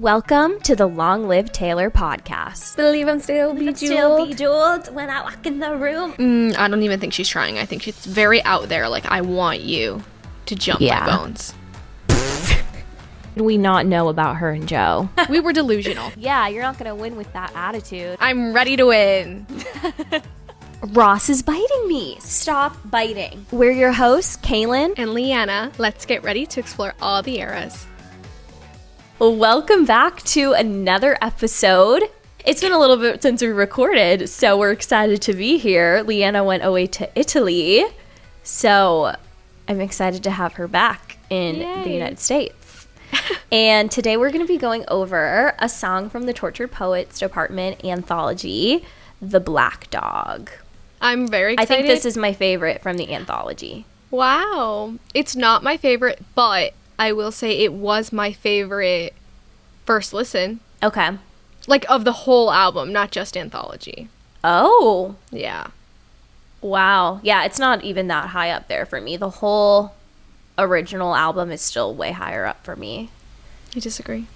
Welcome to the Long Live Taylor podcast. Believe I'm still bejeweled when I walk in the room. I don't even think she's trying. I think she's very out there. Like, I want you to jump my bones. Did we not know about her and Joe? We were delusional. Yeah, you're not going to win with that attitude. I'm ready to win. Ross is biting me. Stop biting. We're your hosts, Kaylan And Leanna. Let's get ready to explore all the eras. Welcome back to another episode. It's been a little bit since we recorded, so we're excited to be here. Leanna went away to Italy, so I'm excited to have her back in the United States. And today we're going to be going over a song from the Tortured Poets Department anthology, The Black Dog. I'm very excited. I think this is my favorite from the anthology. Wow. It's not my favorite, but I will say it was my favorite first listen. Okay. Like, of the whole album, not just anthology. Oh. Yeah. Wow. Yeah, it's not even that high up there for me. The whole original album is still way higher up for me. I disagree.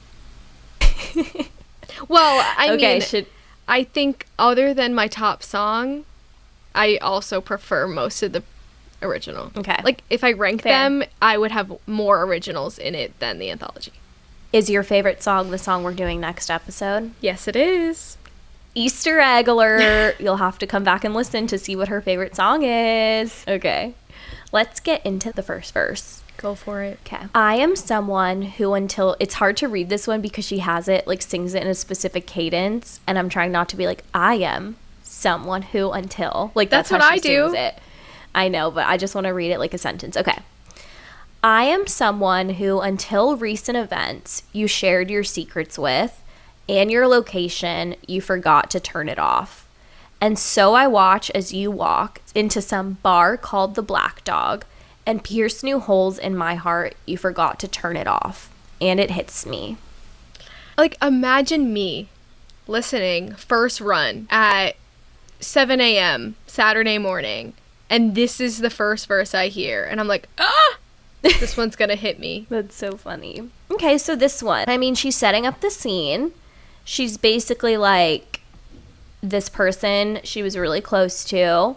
Well, I think other than my top song, I also prefer most of the original. Okay. Like, if I rank them, I would have more originals in it than the anthology. Is your favorite song the song we're doing next episode? Yes, it is. Easter egg alert. You'll have to come back and listen to see what her favorite song is. Okay. Let's get into the first verse. Go for it. Okay. I am someone who until... It's hard to read this one because she has it, like, sings it in a specific cadence. And I'm trying not to be like, I am someone who until... Like, that's how she sings it. I know, but I just want to read it like a sentence. Okay. I am someone who, until recent events, you shared your secrets with, and your location, you forgot to turn it off. And so I watch as you walk into some bar called the Black Dog, and pierce new holes in my heart, you forgot to turn it off. And it hits me. Like, imagine me listening first run at 7 a.m. Saturday morning. And this is the first verse I hear. And I'm like, this one's going to hit me. That's so funny. Okay, so this one. I mean, she's setting up the scene. She's basically like this person she was really close to.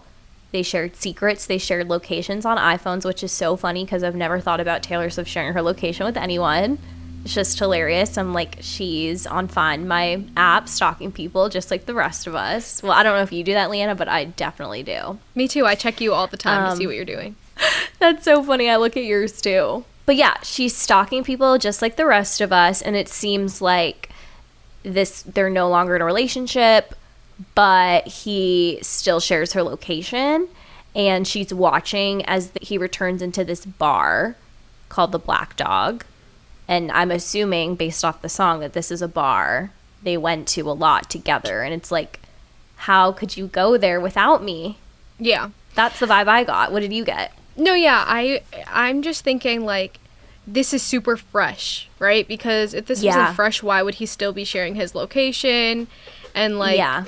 They shared secrets. They shared locations on iPhones, which is so funny because I've never thought about Taylor Swift sharing her location with anyone. It's just hilarious. I'm like, she's on Find My app stalking people just like the rest of us. Well, I don't know if you do that, Leanna, but I definitely do. Me too. I check you all the time to see what you're doing. That's so funny. I look at yours too. But yeah, she's stalking people just like the rest of us. And it seems like they're no longer in a relationship, but he still shares her location. And she's watching as he returns into this bar called the Black Dog. And I'm assuming, based off the song, that this is a bar they went to a lot together. And it's like, how could you go there without me? Yeah. That's the vibe I got. What did you get? No, yeah. I'm just thinking, like, this is super fresh, right? Because if this wasn't fresh, why would he still be sharing his location? And, like,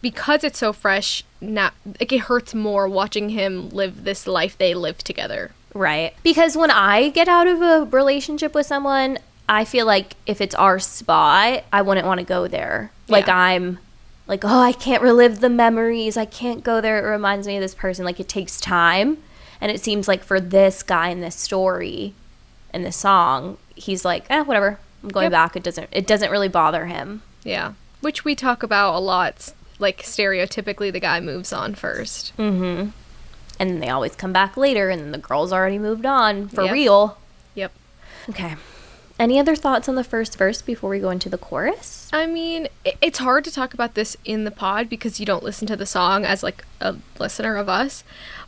because it's so fresh, like, it hurts more watching him live this life they live together. Right. Because when I get out of a relationship with someone, I feel like if it's our spot, I wouldn't want to go there. Like, I'm like, oh, I can't relive the memories. I can't go there. It reminds me of this person. Like, it takes time. And it seems like for this guy in this story, in this song, he's like, whatever. I'm going back. It doesn't really bother him. Yeah. Which we talk about a lot. Like, stereotypically, the guy moves on first. Mm-hmm. And then they always come back later, and then the girl's already moved on for real. Yep. Okay. Any other thoughts on the first verse before we go into the chorus? I mean, it's hard to talk about this in the pod because you don't listen to the song as, like, a listener of us.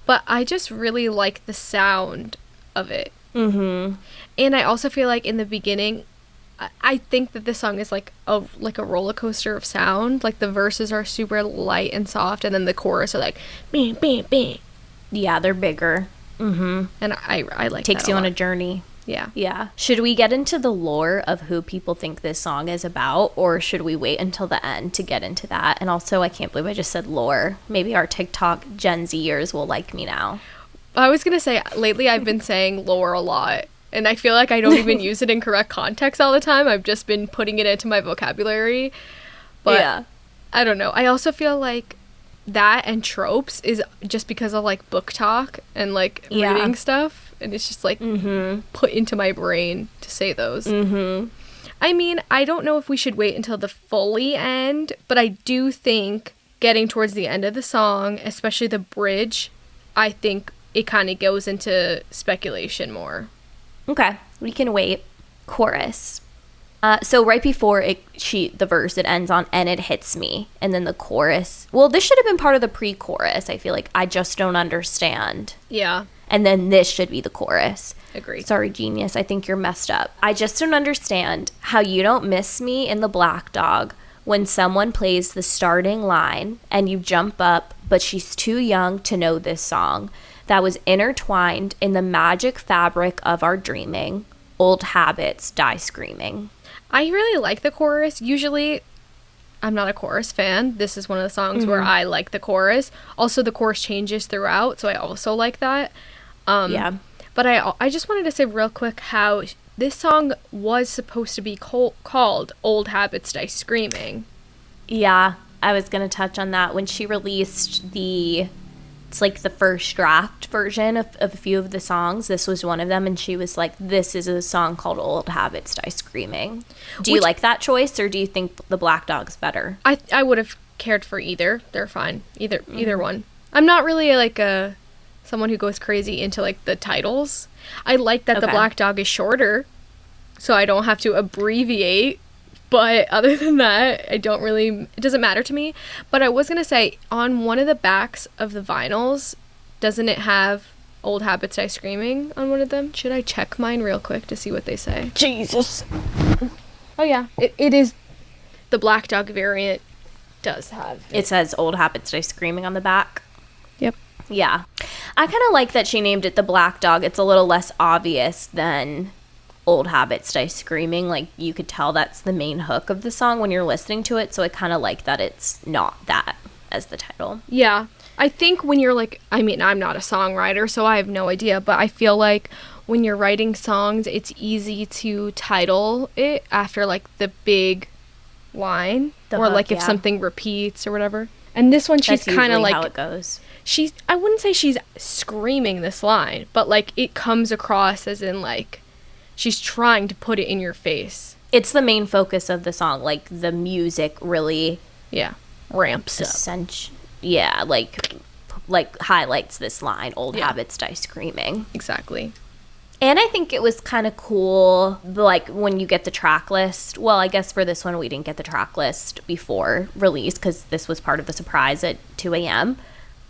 But I just really like the sound of it. Mm-hmm. And I also feel like in the beginning, I think that this song is like a roller coaster of sound. Like, the verses are super light and soft, and then the chorus are like, bing, bing, bing. Yeah, they're bigger. Mm-hmm. And I like Takes that you a on lot. a journey. Yeah. Yeah. Should we get into the lore of who people think this song is about, or should we wait until the end to get into that? And also, I can't believe I just said lore. Maybe our TikTok Gen Zers will like me now. I was going to say, lately I've been saying lore a lot, and I feel like I don't even use it in correct context all the time. I've just been putting it into my vocabulary. But yeah. I don't know. I also feel like that and tropes is just because of like book talk and like reading stuff, and it's just like put into my brain to say those. I mean, I don't know if we should wait until the fully end, but I do think getting towards the end of the song, especially the bridge, I think it kind of goes into speculation more. Okay, we can wait. Chorus. So right before the verse, it ends on, and it hits me. And then the chorus. Well, this should have been part of the pre-chorus. I feel like I just don't understand. Yeah. And then this should be the chorus. Agreed. Sorry, genius. I think you're messed up. I just don't understand how you don't miss me in the Black Dog when someone plays the starting line and you jump up, but she's too young to know this song that was intertwined in the magic fabric of our dreaming. Old habits die screaming. I really like the chorus. Usually, I'm not a chorus fan. This is one of the songs where I like the chorus. Also, the chorus changes throughout, so I also like that. Yeah. But I just wanted to say real quick how this song was supposed to be called Old Habits Die Screaming. Yeah, I was going to touch on that. When she released it's like the first draft version of a few of the songs, this was one of them, and she was like, this is a song called Old Habits Die Screaming. Do you like that choice, or do you think the Black Dog's better? I would have cared for either. They're fine. Either one. I'm not really like someone who goes crazy into like the titles. I like that the Black Dog is shorter, so I don't have to abbreviate. But other than that, it doesn't matter to me. But I was going to say, on one of the backs of the vinyls, doesn't it have Old Habits Die Screaming on one of them? Should I check mine real quick to see what they say? Jesus. Oh, yeah. It is, the Black Dog variant does have it says Old Habits Die Screaming on the back. Yep. Yeah. I kind of like that she named it the Black Dog. It's a little less obvious than Old Habits Die Screaming. Like, you could tell that's the main hook of the song when you're listening to it, so I kind of like that it's not that as the title. Yeah. I think when you're like, I mean, I'm not a songwriter, so I have no idea, but I feel like when you're writing songs, it's easy to title it after like the big line, or like if something repeats or whatever. And this one, she's kind of like, how it goes. I wouldn't say she's screaming this line, but like it comes across as in like she's trying to put it in your face. It's the main focus of the song. Like, the music really ramps up. Yeah, like highlights this line, Old Habits Die Screaming. Exactly. And I think it was kind of cool, like, when you get the track list. Well, I guess for this one, we didn't get the track list before release because this was part of the surprise at 2 a.m.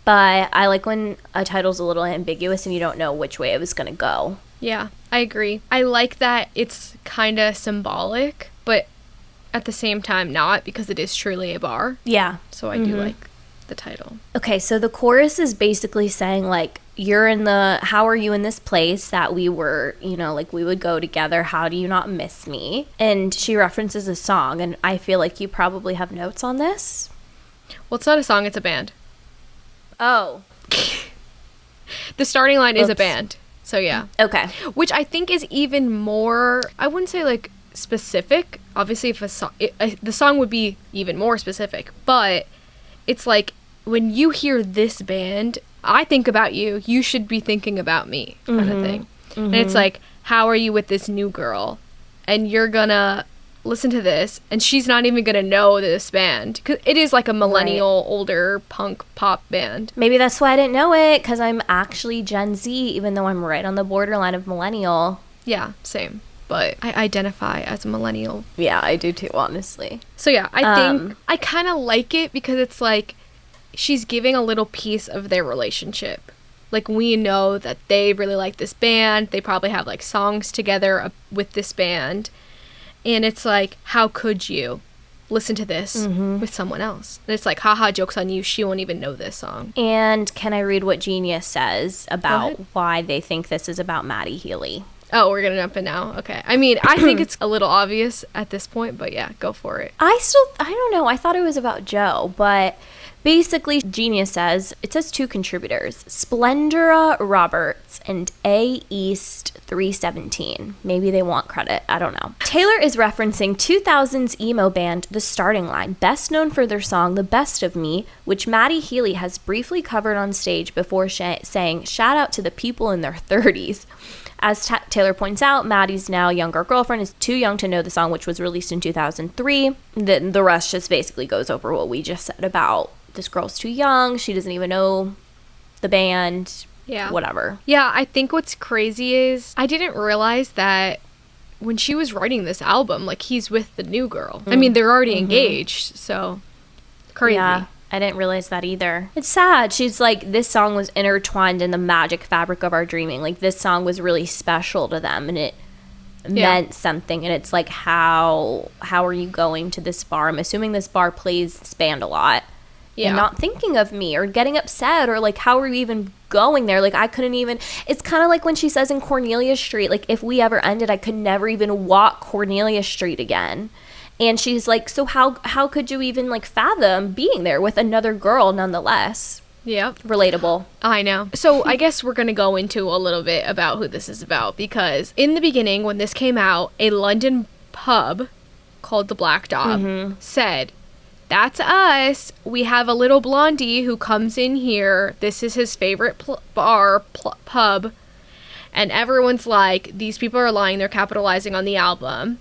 But I like when a title's a little ambiguous and you don't know which way it was going to go. Yeah, I agree. I like that it's kind of symbolic, but at the same time not, because it is truly a bar. Yeah. So I do like the title. Okay, so the chorus is basically saying, like, how are you in this place that we were, like, we would go together, how do you not miss me? And she references a song, and I feel like you probably have notes on this. Well, it's not a song, it's a band. Oh. The starting line is a band. So, yeah. Okay. Which I think is even more, I wouldn't say, like, specific. Obviously, if the song would be even more specific. But it's like, when you hear this band, I think about you. You should be thinking about me, kind of thing. And it's like, how are you with this new girl? And you're going to listen to this, and she's not even going to know this band. Because it is like a millennial, older punk pop band. Maybe that's why I didn't know it, because I'm actually Gen Z, even though I'm right on the borderline of millennial. Yeah, same. But I identify as a millennial. Yeah, I do too, honestly. So yeah, I think I kind of like it because it's like she's giving a little piece of their relationship. Like, we know that they really like this band. They probably have like songs together with this band. And it's like, how could you listen to this with someone else? And it's like, haha, joke's on you. She won't even know this song. And can I read what Genius says about why they think this is about Maddie Healy? Oh, we're going to jump in now? Okay. I mean, I think it's a little obvious at this point, but yeah, go for it. I don't know. I thought it was about Joe, but Basically, Genius says, it says 2 contributors, Splendora Roberts and A East 317. Maybe they want credit. I don't know. Taylor is referencing 2000's emo band The Starting Line, best known for their song The Best of Me, which Maddie Healy has briefly covered on stage before saying, shout out to the people in their 30s. As Taylor points out, Maddie's now younger girlfriend is too young to know the song, which was released in 2003. Then the rest just basically goes over what we just said about this girl's too young. She doesn't even know the band. Yeah. Whatever. Yeah, I think what's crazy is I didn't realize that when she was writing this album, like, he's with the new girl. I mean, they're already engaged, so crazy. Yeah. I didn't realize that either. It's sad. She's like, this song was intertwined in the magic fabric of our dreaming. Like, this song was really special to them, and it meant something. And it's like, how are you going to this bar? I'm assuming this bar plays this band a lot. Yeah. And not thinking of me or getting upset, or like, how are you even going there? Like, I couldn't even. It's kind of like when she says in Cornelia Street, like, if we ever ended, I could never even walk Cornelia Street again. And she's like, so how could you even, like, fathom being there with another girl nonetheless? Yeah. Relatable. I know. So I guess we're going to go into a little bit about who this is about, because in the beginning, when this came out, a London pub called the Black Dog said, that's us. We have a little blondie who comes in here. This is his favorite pub. And everyone's like, these people are lying. They're capitalizing on the album.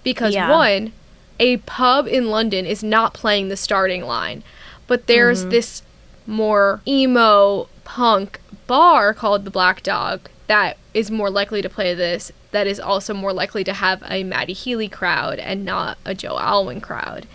Because one, a pub in London is not playing The Starting Line, but there's this more emo punk bar called the Black Dog that is more likely to play this, that is also more likely to have a Maddie Healy crowd and not a Joe Alwyn crowd.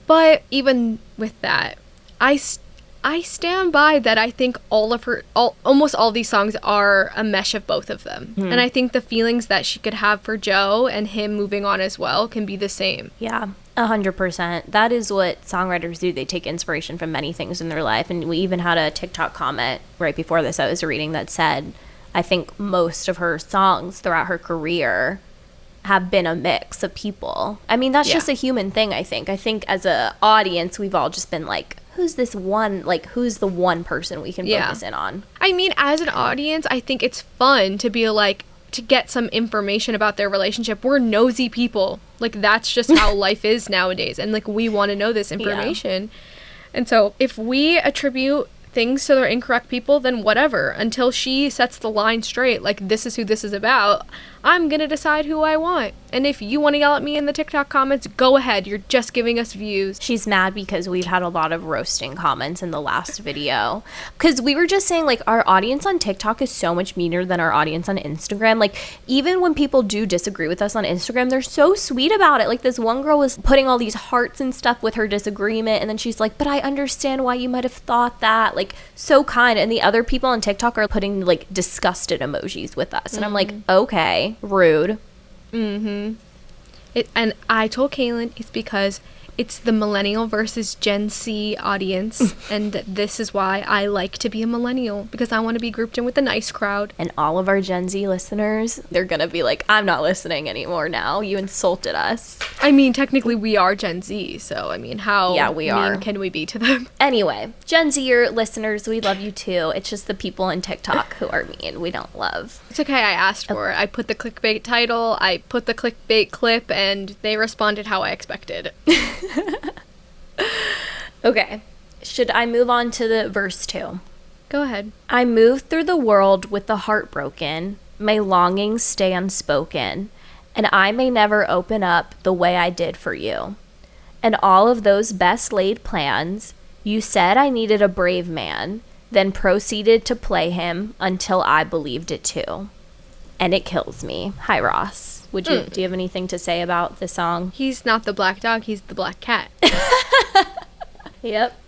But even with that, I stand by that. I think almost all these songs are a mesh of both of them. And I think the feelings that she could have for Joe and him moving on as well can be the same. Yeah, 100%. That is what songwriters do. They take inspiration from many things in their life. And we even had a TikTok comment right before this I was reading that said, I think most of her songs throughout her career have been a mix of people. I mean, that's just a human thing, I think. I think as a audience, we've all just been like, who's this one, like, who's the one person we can focus in on? I mean, as an audience, I think it's fun to be like, to get some information about their relationship. We're nosy people. Like, that's just how life is nowadays. And, like, we want to know this information. Yeah. And so if we attribute things to their incorrect people, then whatever. Until she sets the line straight, like, this is who this is about, I'm gonna decide who I want. And if you want to yell at me in the TikTok comments, go ahead. You're just giving us views. She's mad because we've had a lot of roasting comments in the last video. Because we were just saying, like, our audience on TikTok is so much meaner than our audience on Instagram. Like, even when people do disagree with us on Instagram, they're so sweet about it. Like, this one girl was putting all these hearts and stuff with her disagreement, and then she's like, but I understand why you might have thought that. Like, so kind. And the other people on TikTok are putting, like, disgusted emojis with us. And I'm like, okay, rude. And I told Kaylan it's because it's the millennial versus Gen Z audience, and this is why I like to be a millennial, because I want to be grouped in with the nice crowd. And all of our Gen Z listeners, they're gonna be like, I'm not listening anymore now. You insulted us. I mean, technically we are Gen Z, so I mean, how mean can we be to them? Anyway, Gen Z listeners, we love you too. It's just the people on TikTok who are mean, we don't love. It's okay, I asked for it. I put the clickbait title, I put the clickbait clip, and they responded how I expected. Okay, should I move on to the verse 2? Go ahead. I move through the world with the heart broken, my longings stay unspoken, and I may never open up the way I did for you. And all of those best laid plans, you said I needed a brave man, then proceeded to play him until I believed it too. And it kills me. Hi, Ross. Do you have anything to say about the song? He's not the black dog, he's the black cat. Yep.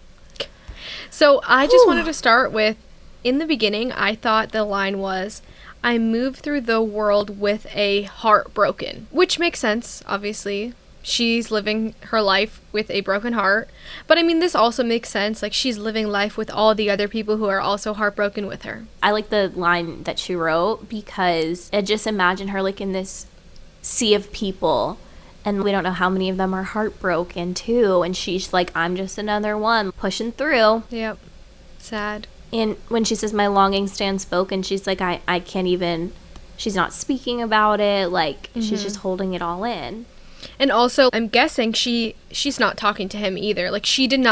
So I just wanted to start with, in the beginning, I thought the line was, I move through the world with a heart broken, which makes sense, obviously. She's living her life with a broken heart. But I mean, this also makes sense. Like, she's living life with all the other people who are also heartbroken with her. I like the line that she wrote, because I just imagine her, like, in this sea of people, And we don't know how many of them are heartbroken too. And she's like, I'm just another one pushing through. Yep. Sad. And when she says my longing stands spoken, she's like, I can't even, she's not speaking about it. Like, she's just holding it all in. And also, I'm guessing she's not talking to him either. Like, she doesn't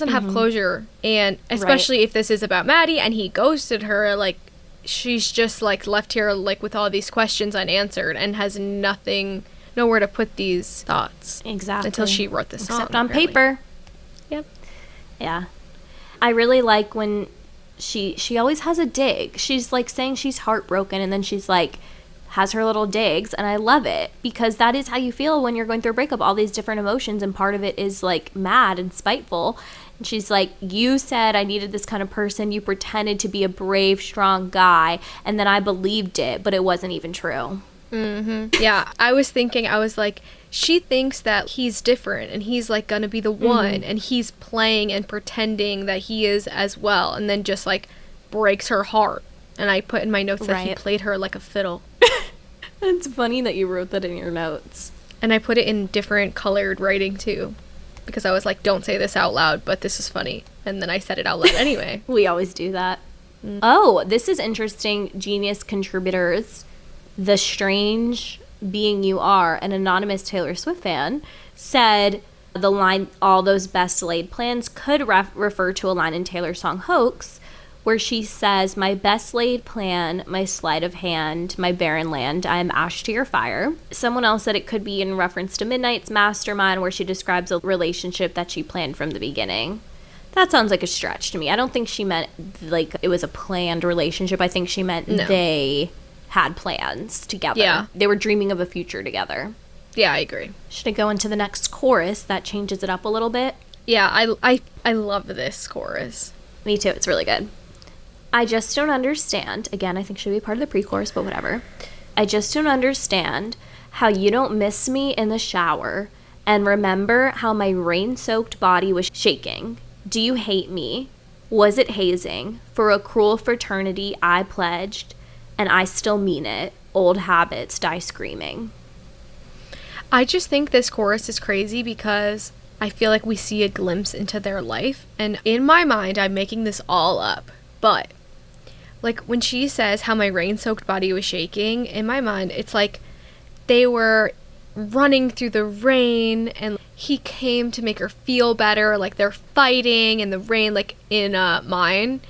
have closure. And especially if this is about Maddie and he ghosted her, like, she's just, like, left here, like, with all these questions unanswered and has nowhere to put these thoughts. Exactly. Until she wrote the song. Except on paper. Yep. Yeah. I really like when she always has a dig. She's, like, saying she's heartbroken, and then she's, like, has her little digs, and I love it because that is how you feel when you're going through a breakup, all these different emotions, and part of it is like mad and spiteful. And she's like, you said I needed this kind of person, you pretended to be a brave, strong guy, and then I believed it, but it wasn't even true. Yeah, I was like, she thinks that he's different and he's like gonna be the one, and he's playing and pretending that he is as well, and then just like breaks her heart. And I put in my notes that he played her like a fiddle. It's funny that you wrote that in your notes. And I put it in different colored writing too, because I was like, don't say this out loud, but this is funny. And then I said it out loud anyway. We always do that. Oh, this is interesting. Genius contributors, The Strange Being You Are, an anonymous Taylor Swift fan, said the line, all those best laid plans, could refer to a line in Taylor's song Hoax, where she says, my best laid plan, my sleight of hand, my barren land, I am ash to your fire. Someone else said it could be in reference to Midnight's Mastermind, where she describes a relationship that she planned from the beginning. That sounds like a stretch to me. I don't think she meant like it was a planned relationship. I think she meant they had plans together. Yeah. They were dreaming of a future together. Yeah, I agree. Should I go into the next chorus? That changes it up a little bit. Yeah, I love this chorus. Me too. It's really good. I just don't understand. Again, I think should be part of the pre-chorus, but whatever. I just don't understand how you don't miss me in the shower and remember how my rain-soaked body was shaking. Do you hate me? Was it hazing? For a cruel fraternity I pledged, and I still mean it. Old habits die screaming. I just think this chorus is crazy because I feel like we see a glimpse into their life. And in my mind, I'm making this all up. But like when she says how my rain-soaked body was shaking, in my mind, it's like they were running through the rain and he came to make her feel better. Like they're fighting in the rain, like in mine.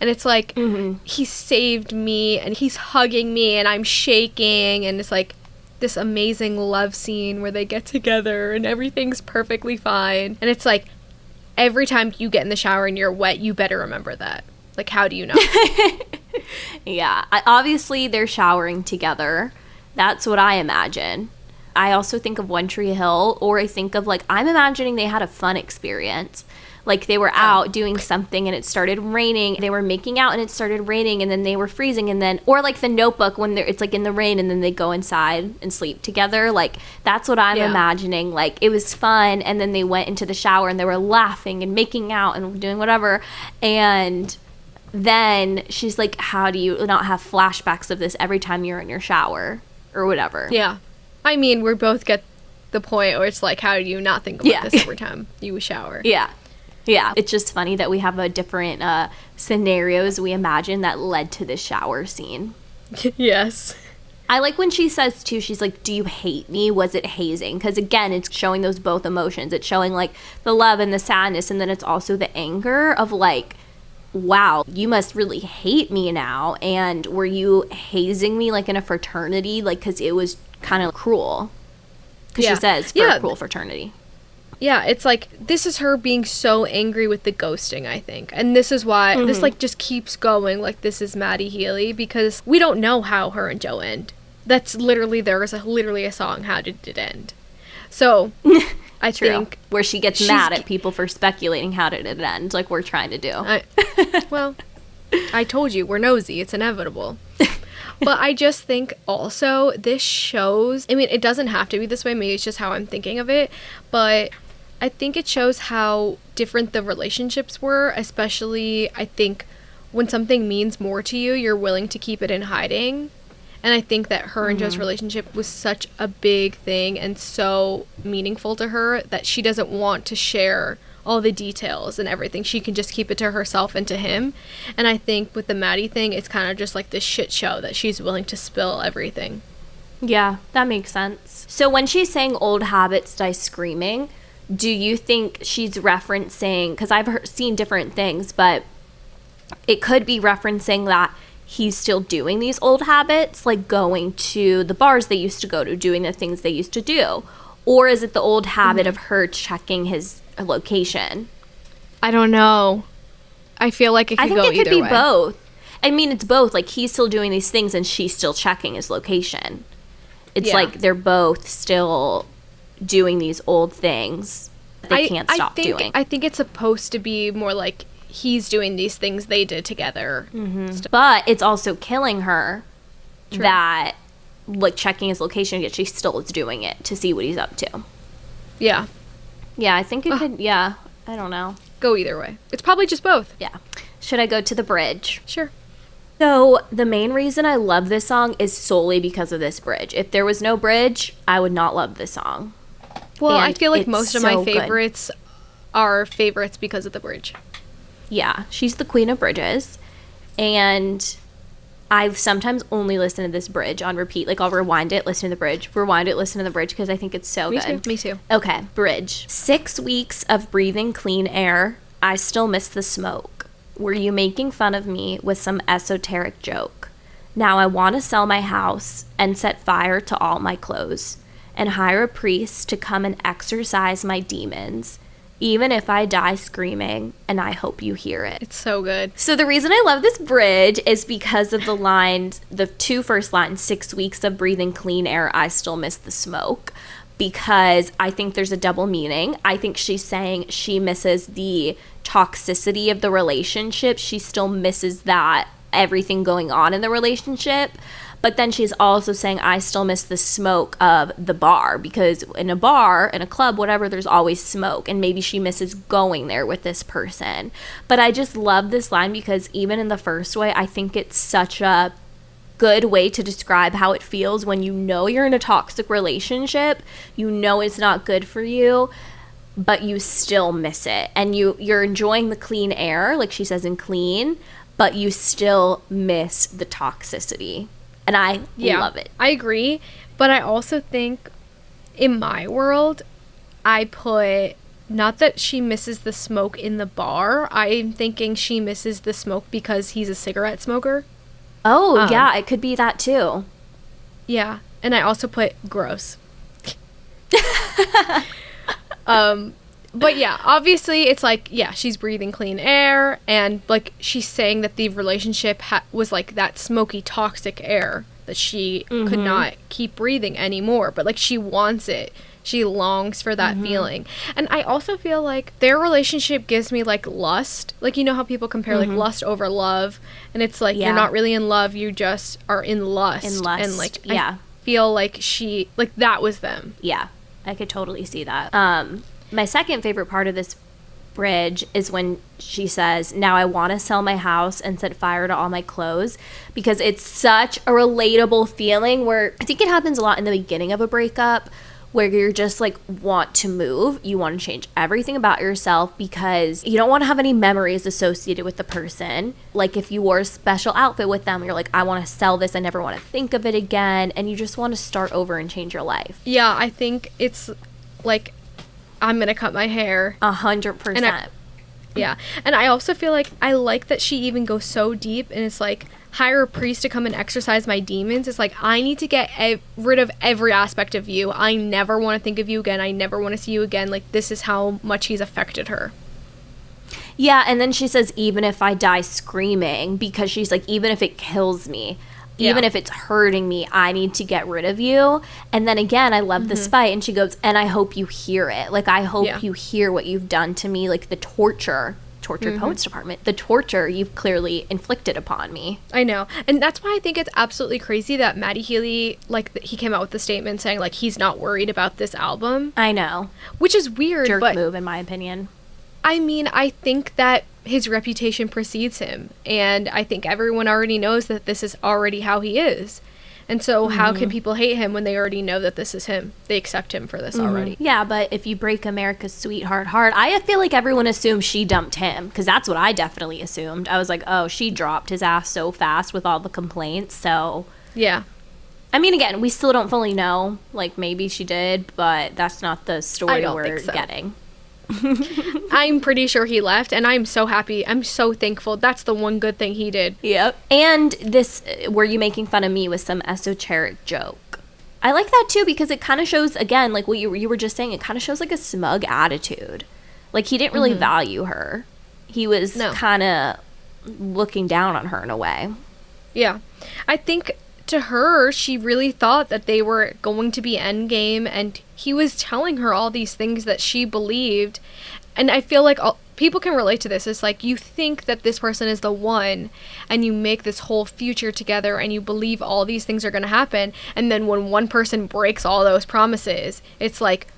And it's like, he saved me and he's hugging me and I'm shaking. And it's like this amazing love scene where they get together and everything's perfectly fine. And it's like, every time you get in the shower and you're wet, you better remember that. Like, how do you know? Yeah. Obviously, they're showering together. That's what I imagine. I also think of One Tree Hill, or I think of, like, I'm imagining they had a fun experience. Like, they were out doing something and it started raining. They were making out and it started raining and then they were freezing. And then, or like The Notebook when it's, like, in the rain and then they go inside and sleep together. Like, that's what I'm imagining. Like, it was fun and then they went into the shower and they were laughing and making out and doing whatever. And then she's like, how do you not have flashbacks of this every time you're in your shower or whatever? Yeah. I mean, we both get the point where it's like, how do you not think about this every time you shower? Yeah. Yeah. It's just funny that we have a different scenarios we imagine that led to this shower scene. Yes. I like when she says, too, she's like, do you hate me? Was it hazing? Because, again, it's showing those both emotions. It's showing, like, the love and the sadness, and then it's also the anger of, like, wow, you must really hate me now. And were you hazing me like in a fraternity? Like, because it was kind of cruel. Because she says for a cruel fraternity. Yeah, it's like, this is her being so angry with the ghosting, I think. And this is why this, like, just keeps going. Like, this is Maddie Healy, because we don't know how her and Joe end. That's literally, there is literally a song, How Did It End? So, I think... Where she gets mad at people for speculating how did it end, like we're trying to do. Well, I told you, we're nosy. It's inevitable. But I just think also this shows... I mean, it doesn't have to be this way. Maybe it's just how I'm thinking of it. But I think it shows how different the relationships were, especially, I think, when something means more to you, you're willing to keep it in hiding. And I think that her and Joe's relationship was such a big thing and so meaningful to her that she doesn't want to share all the details and everything. She can just keep it to herself and to him. And I think with the Maddie thing, it's kind of just like this shit show that she's willing to spill everything. Yeah, that makes sense. So when she's saying old habits die screaming, do you think she's referencing, because I've seen different things, but it could be referencing that he's still doing these old habits, like going to the bars they used to go to, doing the things they used to do? Or is it the old habit of her checking his location? I don't know. I feel like it could go either way. I think it could be both. I mean, it's both. Like, he's still doing these things and she's still checking his location. It's like they're both still doing these old things they can't stop doing. I think it's supposed to be more like he's doing these things they did together. But it's also killing her that, like, checking his location, yet she still is doing it to see what he's up to. Yeah. Yeah, I think it could, I don't know. Go either way. It's probably just both. Yeah. Should I go to the bridge? Sure. So the main reason I love this song is solely because of this bridge. If there was no bridge, I would not love this song. Well, I feel like most of my favorites are favorites because of the bridge. Yeah, she's the queen of bridges. And I've sometimes only listened to this bridge on repeat. Like, I'll rewind it, listen to the bridge, rewind it, listen to the bridge, because I think it's so good. Me too. Okay, bridge. 6 weeks of breathing clean air. I still miss the smoke. Were you making fun of me with some esoteric joke? Now I want to sell my house and set fire to all my clothes and hire a priest to come and exorcise my demons, even if I die screaming, and I hope you hear it. It's so good. So the reason I love this bridge is because of the lines, the two first lines, 6 weeks of breathing clean air, I still miss the smoke, because I think there's a double meaning. I think she's saying she misses the toxicity of the relationship. She still misses that, everything going on in the relationship. But then she's also saying, I still miss the smoke of the bar, because in a bar, in a club, whatever, there's always smoke. And maybe she misses going there with this person. But I just love this line because even in the first way, I think it's such a good way to describe how it feels when you know you're in a toxic relationship, you know it's not good for you, but you still miss it. And you're enjoying the clean air, like she says in Clean, but you still miss the toxicity. And I love it. I agree. But I also think in my world, I put, not that she misses the smoke in the bar. I'm thinking she misses the smoke because he's a cigarette smoker. Oh, yeah. It could be that too. Yeah. And I also put gross. But yeah, obviously it's like, yeah, she's breathing clean air, and like she's saying that the relationship was like that smoky, toxic air that she could not keep breathing anymore, but like she wants it. She longs for that feeling. And I also feel like their relationship gives me like lust. Like, you know how people compare like lust over love, and it's like you're not really in love, you just are in lust. And like I feel like she, like that was them. Yeah, I could totally see that. My second favorite part of this bridge is when she says, now I want to sell my house and set fire to all my clothes, because it's such a relatable feeling where I think it happens a lot in the beginning of a breakup, where you're just like want to move, you want to change everything about yourself because you don't want to have any memories associated with the person. Like if you wore a special outfit with them, you're like, I want to sell this, I never want to think of it again, and you just want to start over and change your life. Yeah, I think it's like, I'm gonna cut my hair 100%. Yeah, and I also feel like I like that she even goes so deep, and it's like, hire a priest to come and exorcise my demons. It's like, I need to get rid of every aspect of you. I never want to think of you again. I never want to see you again. Like, this is how much he's affected her. Yeah, and then she says, even if I die screaming, because she's like, even if it kills me, even if it's hurting me, I need to get rid of you. And then again, I love the spite, and she goes, and I hope you hear it. Like, I hope you hear what you've done to me, like the torture poets department, the torture you've clearly inflicted upon me. I know. And that's why I think it's absolutely crazy that Matty Healy, like, he came out with the statement saying, like, he's not worried about this album. I know. Which is weird. Jerk move, in my opinion. I mean, I think that his reputation precedes him, and I think everyone already knows that this is already how he is. And so how can people hate him when they already know that this is him? They accept him for this already. Yeah, but if you break America's sweetheart heart, I feel like everyone assumes she dumped him, because that's what I definitely assumed. I was like, oh, she dropped his ass so fast with all the complaints, so... Yeah. I mean, again, we still don't fully know. Like, maybe she did, but that's not the story we're getting. I'm pretty sure he left, and I'm so happy. I'm so thankful. That's the one good thing he did. Yep. And this, were you making fun of me with some esoteric joke? I like that too, because it kind of shows, again, like what you were just saying, it kind of shows like a smug attitude. Like, he didn't really value her. He was kind of looking down on her in a way. Yeah. I think to her, she really thought that they were going to be endgame, and he was telling her all these things that she believed. And I feel like people can relate to this. It's like, you think that this person is the one, and you make this whole future together, and you believe all these things are going to happen, and then when one person breaks all those promises, it's like,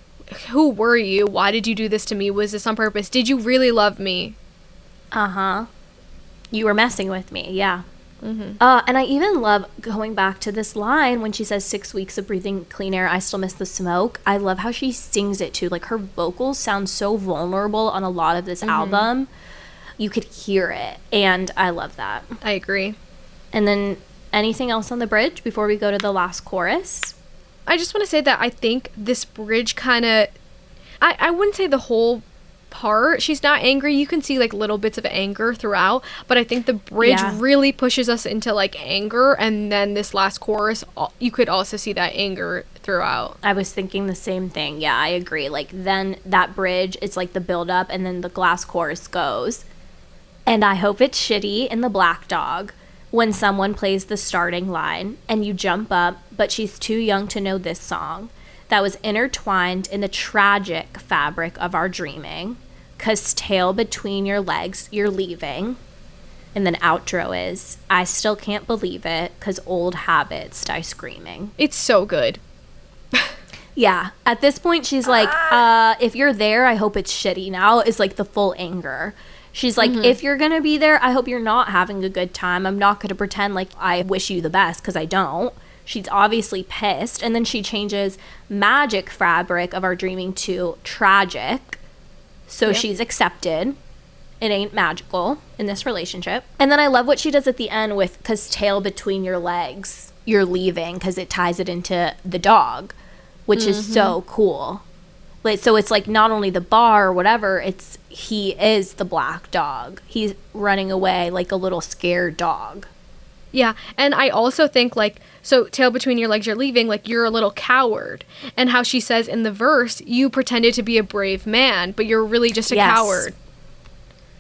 who were you? Why did you do this to me? Was this on purpose? Did you really love me? You were messing with me, yeah. And I even love going back to this line when she says 6 weeks of breathing clean air, I still miss the smoke. I love how she sings it too. Like, her vocals sound so vulnerable on a lot of this album. You could hear it, and I love that. I agree. And then anything else on the bridge before we go to the last chorus? I just want to say that I think this bridge kind of, I wouldn't say the whole part, she's not angry. You can see like little bits of anger throughout, but I think the bridge really pushes us into like anger, and then this last chorus, you could also see that anger throughout. I was thinking the same thing. Yeah, I agree. Like, then that bridge, it's like the build up, and then the last chorus goes, and I hope it's shitty in the Black Dog when someone plays the starting line and you jump up, but she's too young to know this song that was intertwined in the tragic fabric of our dreaming, 'cause tail between your legs, you're leaving. And then outro is, I still can't believe it, 'cause old habits die screaming. It's so good. Yeah. At this point, she's like, if you're there, I hope it's shitty now, is like the full anger. She's like, if you're going to be there, I hope you're not having a good time. I'm not going to pretend like I wish you the best, 'cause I don't. She's obviously pissed. And then she changes magic fabric of our dreaming to tragic. So she's accepted. It ain't magical in this relationship. And then I love what she does at the end with, 'cause tail between your legs, you're leaving, 'cause it ties it into the dog, which is so cool. Like, so it's like not only the bar or whatever, it's he is the black dog. He's running away like a little scared dog. Yeah, and I also think, like, so tail between your legs, you're leaving, like, you're a little coward. And how she says in the verse, you pretended to be a brave man, but you're really just a coward.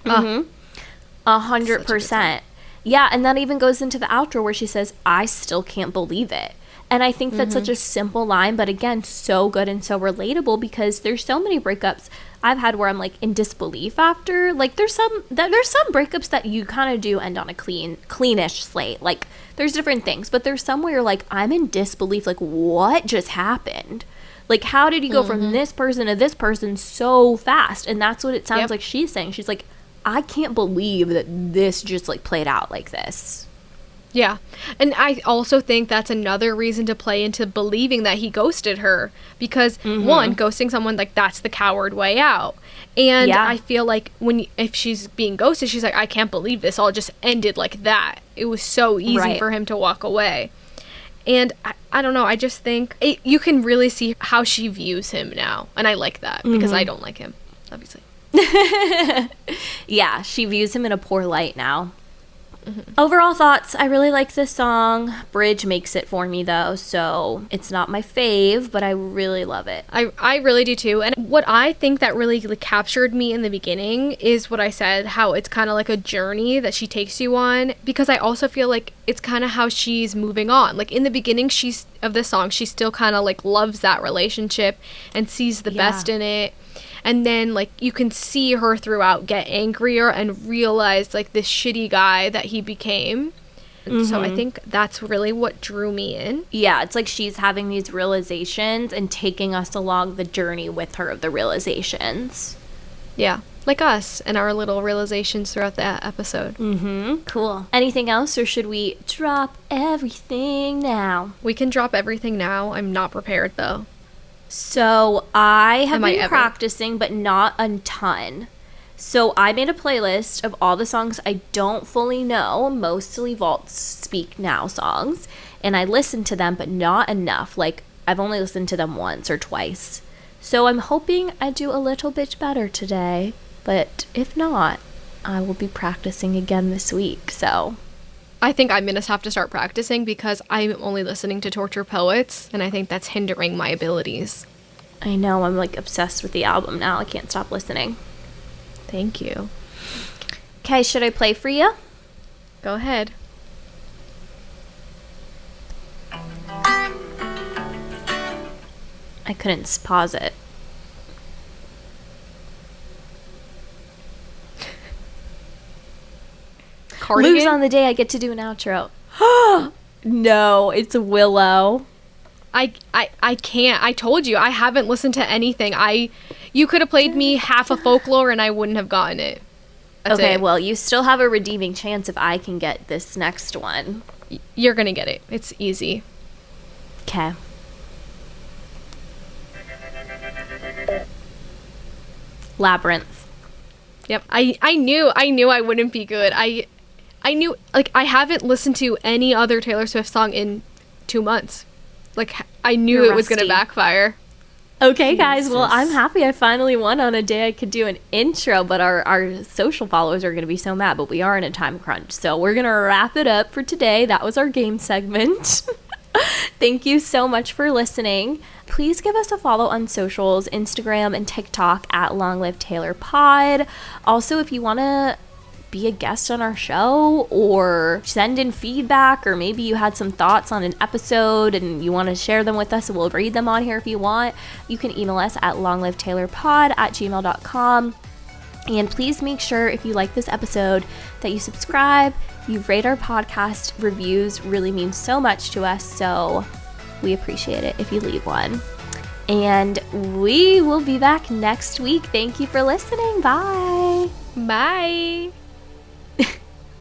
100%. Yeah, and that even goes into the outro where she says, I still can't believe it. And I think that's such a simple line, but again, so good and so relatable, because there's so many breakups I've had where I'm like in disbelief after. Like, there's some breakups that you kind of do end on a cleanish slate. Like, there's different things, but there's some where you're like, I'm in disbelief. Like, what just happened? Like, how did you go from this person to this person so fast? And that's what it sounds like she's saying. She's like, I can't believe that this just like played out like this. Yeah. And I also think that's another reason to play into believing that he ghosted her, because one, ghosting someone, like, that's the coward way out. And I feel like if she's being ghosted, she's like, I can't believe this all just ended like that. It was so easy for him to walk away. And I don't know, I just think you can really see how she views him now. And I like that, because I don't like him, obviously. Yeah, she views him in a poor light now. Overall thoughts, I really like this song. Bridge makes it for me though, so it's not my fave, but I really love it. I really do too. And what I think that really captured me in the beginning is what I said, how it's kind of like a journey that she takes you on, because I also feel like it's kind of how she's moving on. Like, in the beginning of this song, she still kind of like loves that relationship and sees the best in it. And then, like, you can see her throughout get angrier and realize, like, this shitty guy that he became. So I think that's really what drew me in. Yeah, it's like she's having these realizations and taking us along the journey with her of the realizations. Yeah. Like us and our little realizations throughout the episode. Cool. Anything else, or should we drop everything now? We can drop everything now. I'm not prepared, though. So I have been practicing, but not a ton. So I made a playlist of all the songs I don't fully know, mostly Vault Speak Now songs, and I listened to them, but not enough. Like, I've only listened to them once or twice. So I'm hoping I do a little bit better today, but if not, I will be practicing again this week, so... I think I'm going to have to start practicing because I'm only listening to Torture Poets, and I think that's hindering my abilities. I know, I'm like obsessed with the album now. I can't stop listening. Thank you. Okay, should I play for you? Go ahead. I couldn't pause it. Cardigan? Lose on the day I get to do an outro. No, it's Willow. I can't. I told you, I haven't listened to anything. You could have played me half a folklore and I wouldn't have gotten it. That's okay, it. Well, you still have a redeeming chance if I can get this next one. You're gonna get it. It's easy. Okay. Labyrinth. Yep. I knew I wouldn't be good. I knew, like, I haven't listened to any other Taylor Swift song in 2 months. Like, I knew it was gonna backfire. Okay, guys, well, I'm happy I finally won on a day I could do an intro, but our social followers are going to be so mad, but we are in a time crunch, so we're going to wrap it up for today. That was our game segment. Thank you so much for listening. Please give us a follow on socials, Instagram and TikTok at Long Live Taylor Pod. Also, if you want to be a guest on our show or send in feedback, or maybe you had some thoughts on an episode and you want to share them with us and we'll read them on here if you want, you can email us at longlivetaylorpod@gmail.com. And please make sure, if you like this episode, that you subscribe, you rate our podcast. Reviews really mean so much to us, so we appreciate it if you leave one. And we will be back next week. Thank you for listening. Bye. Bye.